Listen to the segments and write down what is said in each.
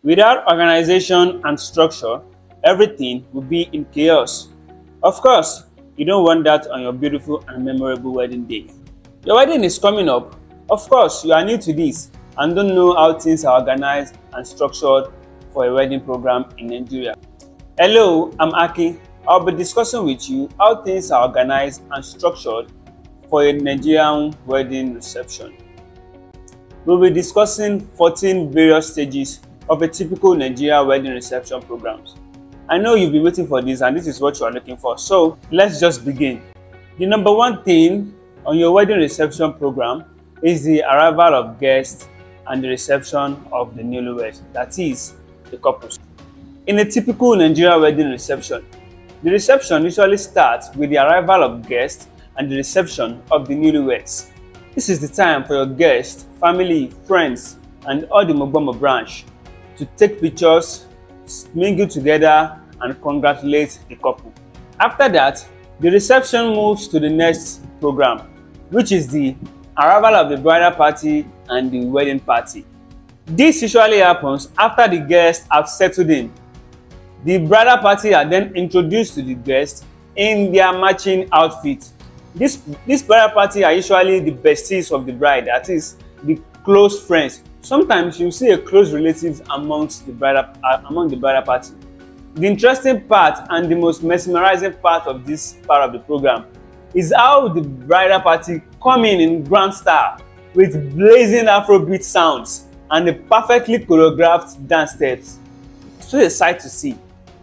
Without organization and structure, everything will be in chaos. Of course, you don't want that on your beautiful and memorable wedding day. Your wedding is coming up. Of course, you are new to this and don't know how things are organized and structured for a wedding program in Nigeria. Hello, I'm Aki. I'll be discussing with you how things are organized and structured for a Nigerian wedding reception. We'll be discussing 14 various stages of a typical Nigerian wedding reception programs. I know you'll be waiting for this and this is what you are looking for, so let's just begin. The number one thing on your wedding reception program is the arrival of guests and the reception of the newlyweds, that is, the couples. In a typical Nigerian wedding reception, the reception usually starts with the arrival of guests and the reception of the newlyweds. This is the time for your guests, family, friends, and all the Mogbomo branch to take pictures, mingle together, and congratulate the couple. After that, the reception moves to the next program, which is the arrival of the bridal party and the wedding party. This usually happens after the guests have settled in. The bridal party are then introduced to the guests in their matching outfits. This bridal party are usually the besties of the bride, that is, the close friends. Sometimes you see a close relatives among the bridal party. The interesting part and the most mesmerizing part of this part of the program is how the bridal party come in grand style with blazing Afrobeat sounds and the perfectly choreographed dance steps. So a sight to see.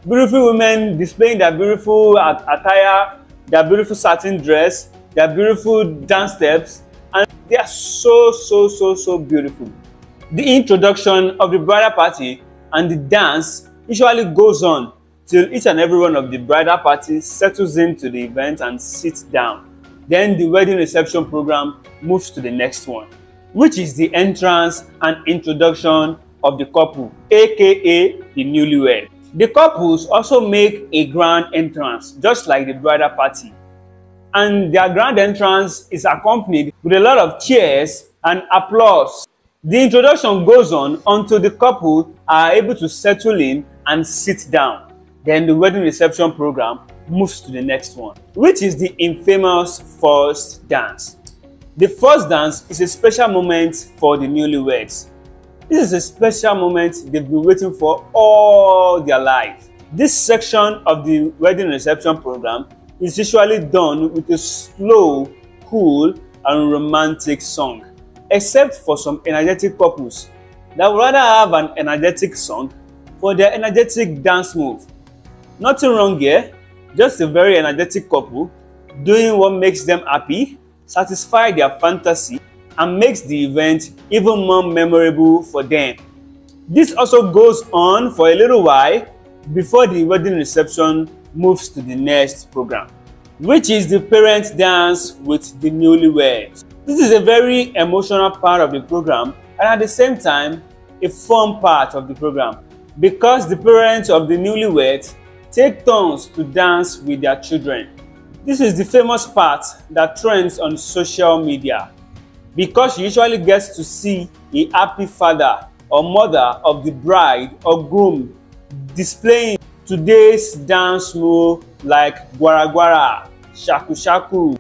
Beautiful women displaying their beautiful attire, their beautiful satin dress, their beautiful dance steps, and they are so beautiful. The introduction of the bridal party and the dance usually goes on till each and every one of the bridal party settles into the event and sits down. Then the wedding reception program moves to the next one, which is the entrance and introduction of the couple, aka the newlywed. The couples also make a grand entrance, just like the bridal party. And their grand entrance is accompanied with a lot of cheers and applause. The introduction goes on until the couple are able to settle in and sit down. Then the wedding reception program moves to the next one, which is the infamous first dance. The first dance is a special moment for the newlyweds. This is a special moment they've been waiting for all their life. This section of the wedding reception program is usually done with a slow, cool, and romantic song, except for some energetic couples that would rather have an energetic song for their energetic dance move. Nothing wrong here, just a very energetic couple doing what makes them happy, satisfy their fantasy, and makes the event even more memorable for them. This also goes on for a little while before the wedding reception moves to the next program, which is the parent dance with the newlyweds. This is a very emotional part of the program and at the same time a fun part of the program because the parents of the newlyweds take turns to dance with their children. This is the famous part that trends on social media because you usually get to see a happy father or mother of the bride or groom displaying today's dance move like gwara gwara, shaku shaku,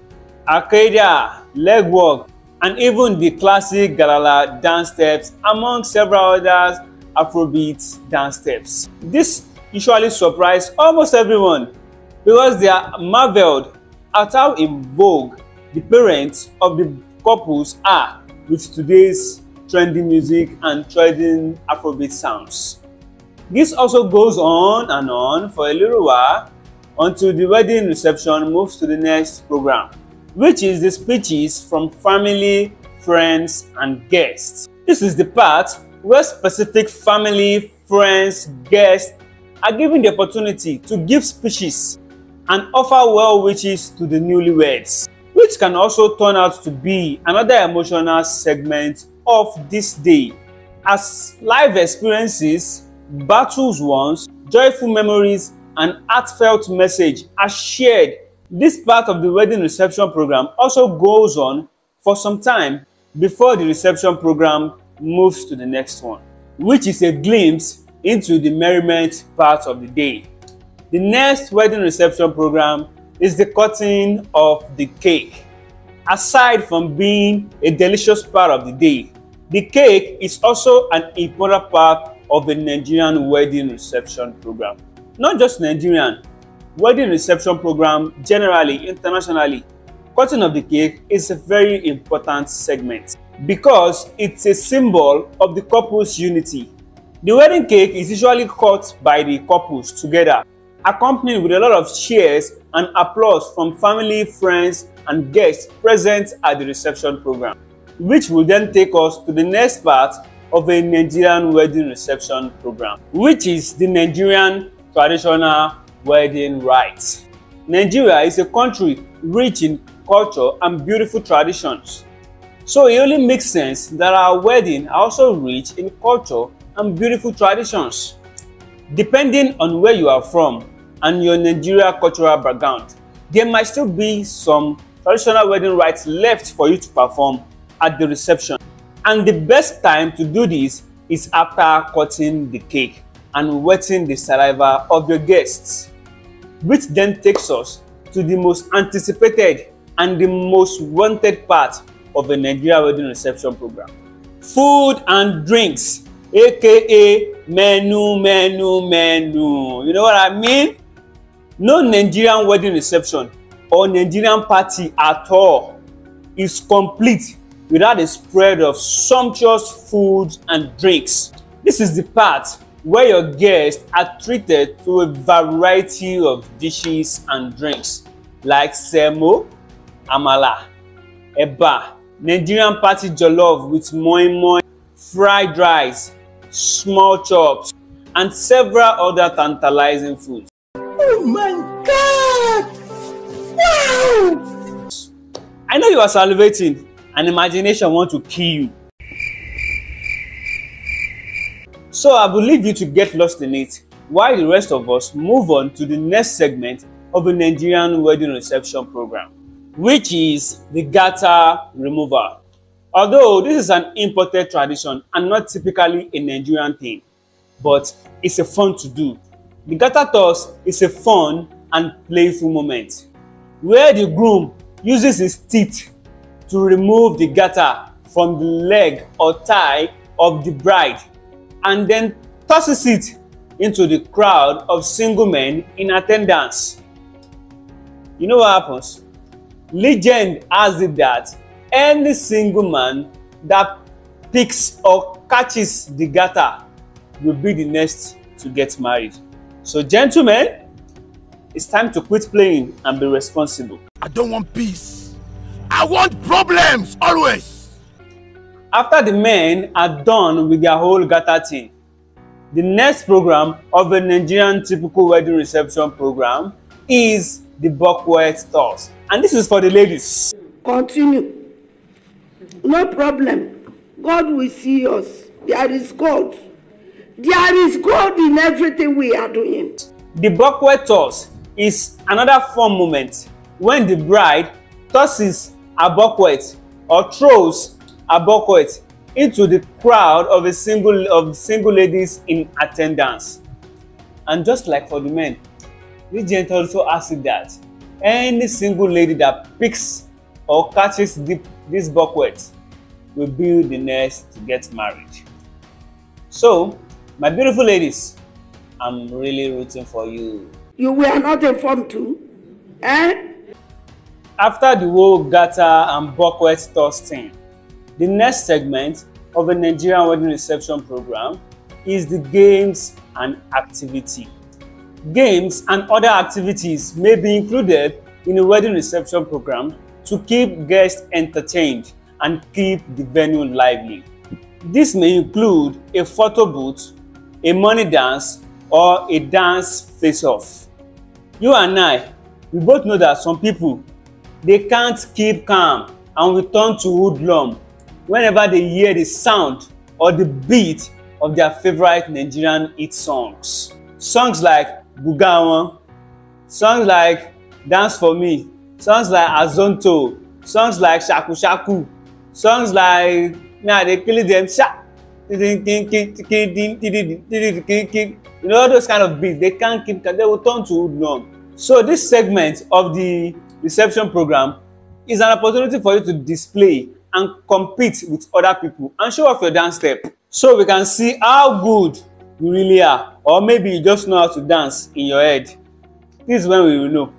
arcadia, leg walk, and even the classic galala dance steps among several others Afrobeat dance steps. This usually surprises almost everyone because they are marveled at how in vogue the parents of the couples are with today's trendy music and trending Afrobeat sounds. This also goes on and on for a little while until the wedding reception moves to the next program, which is the speeches from family, friends, and guests. This is the part where specific family, friends, guests are given the opportunity to give speeches and offer well wishes to the newlyweds, which can also turn out to be another emotional segment of this day, as life experiences, battles won, joyful memories, and heartfelt message are shared. This part of the wedding reception program also goes on for some time before the reception program moves to the next one, which is a glimpse into the merriment part of the day. The next wedding reception program is the cutting of the cake. Aside from being a delicious part of the day, the cake is also an important part of the Nigerian wedding reception program. Not just Nigerian, wedding reception program generally, internationally, cutting of the cake is a very important segment because it's a symbol of the couple's unity. The wedding cake is usually cut by the couples together, accompanied with a lot of cheers and applause from family, friends, and guests present at the reception program, which will then take us to the next part of a Nigerian wedding reception program, which is the Nigerian traditional wedding rites. Nigeria is a country rich in culture and beautiful traditions, so it only makes sense that our wedding are also rich in culture and beautiful traditions. Depending on where you are from and your Nigeria cultural background, there might still be some traditional wedding rites left for you to perform at the reception. And the best time to do this is after cutting the cake and wetting the saliva of your guests, which then takes us to the most anticipated and the most wanted part of a Nigeria wedding reception program. Food and drinks, aka menu. You know what I mean? No Nigerian wedding reception or Nigerian party at all is complete without a spread of sumptuous foods and drinks. This is the part where your guests are treated to a variety of dishes and drinks like semo, amala, eba, Nigerian party jollof with moi moi, fried rice, small chops, and several other tantalizing foods. Oh my God! Wow! I know you are salivating and imagination wants to kill you. So I will leave you to get lost in it while the rest of us move on to the next segment of the Nigerian wedding reception program, which is the Garter Removal. Although this is an imported tradition and not typically a Nigerian thing, but it's a fun to do. The Garter Toss is a fun and playful moment where the groom uses his teeth to remove the garter from the leg or thigh of the bride and then tosses it into the crowd of single men in attendance. You know what happens? Legend has it that any single man that picks or catches the garter will be the next to get married. So gentlemen, it's time to quit playing and be responsible. I don't want peace. I want problems always. After the men are done with their whole garter thing, the next program of a Nigerian typical wedding reception program is the Bouquet Toss. And this is for the ladies. Continue. No problem. God will see us. There is God. There is God in everything we are doing. The Bouquet Toss is another fun moment when the bride tosses a bouquet or throws a bouquet into the crowd of single ladies in attendance. And just like for the men, Regent also asked that any single lady that picks or catches this bouquet will be the next to get married. So, my beautiful ladies, I'm really rooting for you. You were not informed too? Eh? After the whole garter and Bouquet Toss thing, the next segment of a Nigerian wedding reception program is the games and activity. Games and other activities may be included in a wedding reception program to keep guests entertained and keep the venue lively. This may include a photo booth, a money dance, or a dance face-off. You and I, we both know that some people, they can't keep calm and will turn to hoodlum whenever they hear the sound or the beat of their favorite Nigerian hit songs. Songs like Bugawan, songs like Dance For Me, songs like Azonto, songs like Shaku Shaku, songs like Nah They Kill Them Sha. You know, all those kind of beats, they can't keep, they will turn to hoodlum. So this segment of the reception program is an opportunity for you to display and compete with other people and show off your dance step, so we can see how good you really are, or maybe you just know how to dance in your head. This is when we will know.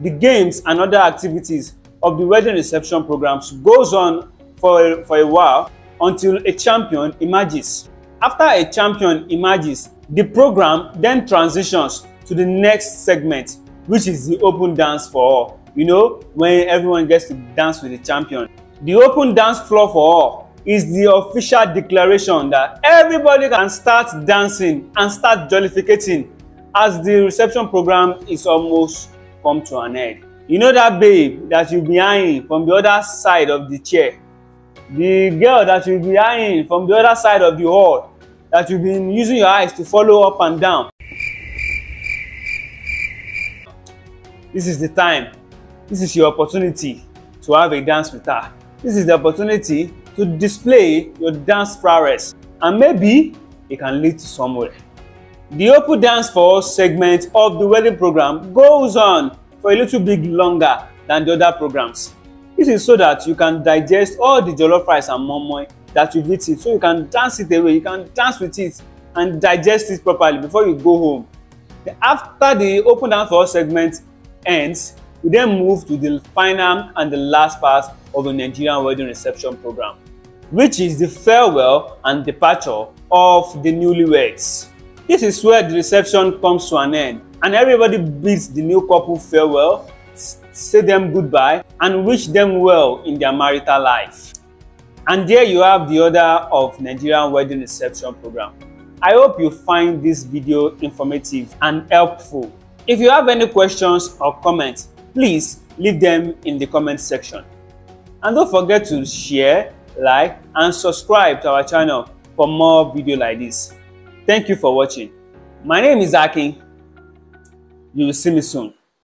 The games and other activities of the wedding reception programs goes on for a while until a champion emerges. After a champion emerges, the program then transitions to the next segment, which is the open dance for all. You know, when everyone gets to dance with the champion. The open dance floor for all is the official declaration that everybody can start dancing and start jollificating as the reception program is almost come to an end. You know that babe that you'll be eyeing from the other side of the chair, the girl that you'll be eyeing from the other side of the hall, that you've been using your eyes to follow up and down. This is the time. This is your opportunity to have a dance with her. This is the opportunity to display your dance prowess, and maybe it can lead to somewhere. The open dance for all segment of the wedding program goes on for a little bit longer than the other programs. This is so that you can digest all the jollof rice and moimoi that you've eaten, so you can dance it away, you can dance with it and digest it properly before you go home. After the open dance for all segment ends, we then move to the final and the last part of the Nigerian wedding reception program, which is the farewell and departure of the newlyweds. This is where the reception comes to an end and everybody bids the new couple farewell, say them goodbye, and wish them well in their marital life. And there you have the order of Nigerian wedding reception program. I hope you find this video informative and helpful. If you have any questions or comments, please leave them in the comment section. And don't forget to share, like, and subscribe to our channel for more videos like this. Thank you for watching. My name is Akin. You will see me soon.